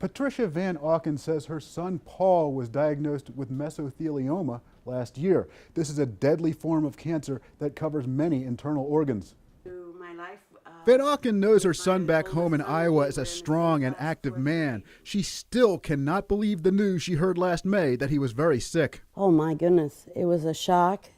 Patricia Van Auken says her son Paul was diagnosed with mesothelioma last year. This is a deadly form of cancer that covers many internal organs. Van Auken knows her son back home in Iowa is a strong and active man. She still cannot believe the news she heard last May that he was very sick. Oh my goodness, it was a shock.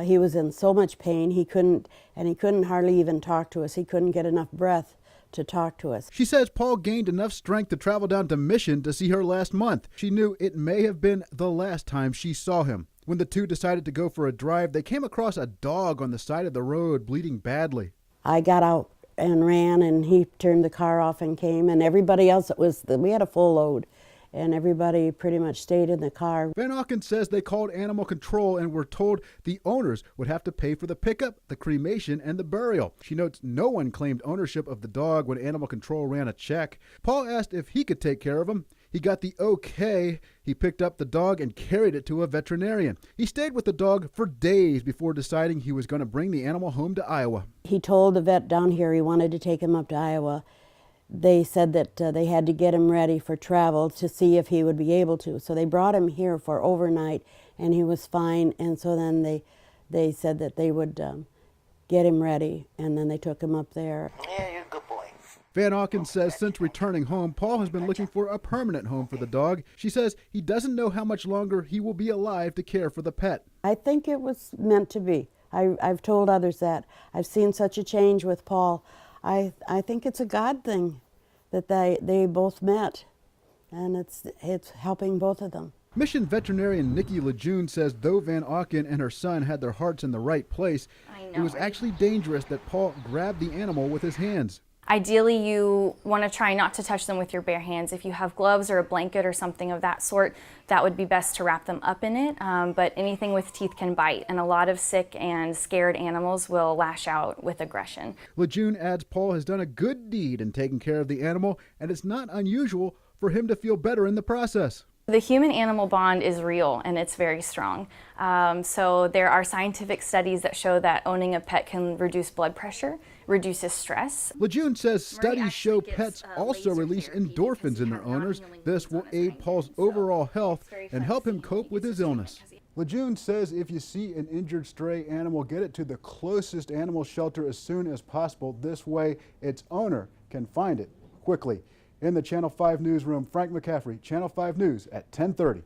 He was in so much pain, he couldn't hardly even talk to us. He couldn't get enough breath to talk to us. She says Paul gained enough strength to travel down to Mission to see her last month. She knew it may have been the last time she saw him. When the two decided to go for a drive, they came across a dog on the side of the road bleeding badly. I got out and ran, and he turned the car off and came, and everybody else, we had a full load, and everybody pretty much stayed in the car. Van Auken says they called animal control and were told the owners would have to pay for the pickup, the cremation, and the burial. She notes no one claimed ownership of the dog when animal control ran a check. Paul asked if he could take care of him. He got the okay. He picked up the dog and carried it to a veterinarian. He stayed with the dog for days before deciding he was going to bring the animal home to Iowa. He told the vet down here he wanted to take him up to Iowa. They said that they had to get him ready for travel to see if he would be able to. So they brought him here for overnight, and he was fine. And so then they said that they would get him ready, and then they took him up there. Yeah, you're a good boy. Van Auken says since returning home, Paul has been looking for a permanent home for the dog. She says he doesn't know how much longer he will be alive to care for the pet. I think it was meant to be. I've told others that. I've seen such a change with Paul. I think it's a God thing that they both met, and it's helping both of them. Mission veterinarian Nikki Lejeune says though Van Auken and her son had their hearts in the right place, it was actually dangerous that Paul grabbed the animal with his hands. Ideally, you want to try not to touch them with your bare hands. If you have gloves or a blanket or something of that sort, that would be best to wrap them up in it. But anything with teeth can bite, and a lot of sick and scared animals will lash out with aggression. Lejeune adds Paul has done a good deed in taking care of the animal, and it's not unusual for him to feel better in the process. The human-animal bond is real, and it's very strong. So there are scientific studies that show that owning a pet can reduce blood pressure, reduces stress. Lejeune says studies show pets also release endorphins in their owners. This will aid Paul's overall health and help him cope with his illness. Lejeune says if you see an injured stray animal, get it to the closest animal shelter as soon as possible. This way, its owner can find it quickly. In the Channel 5 newsroom, Frank McCaffrey, Channel 5 News at 10:30.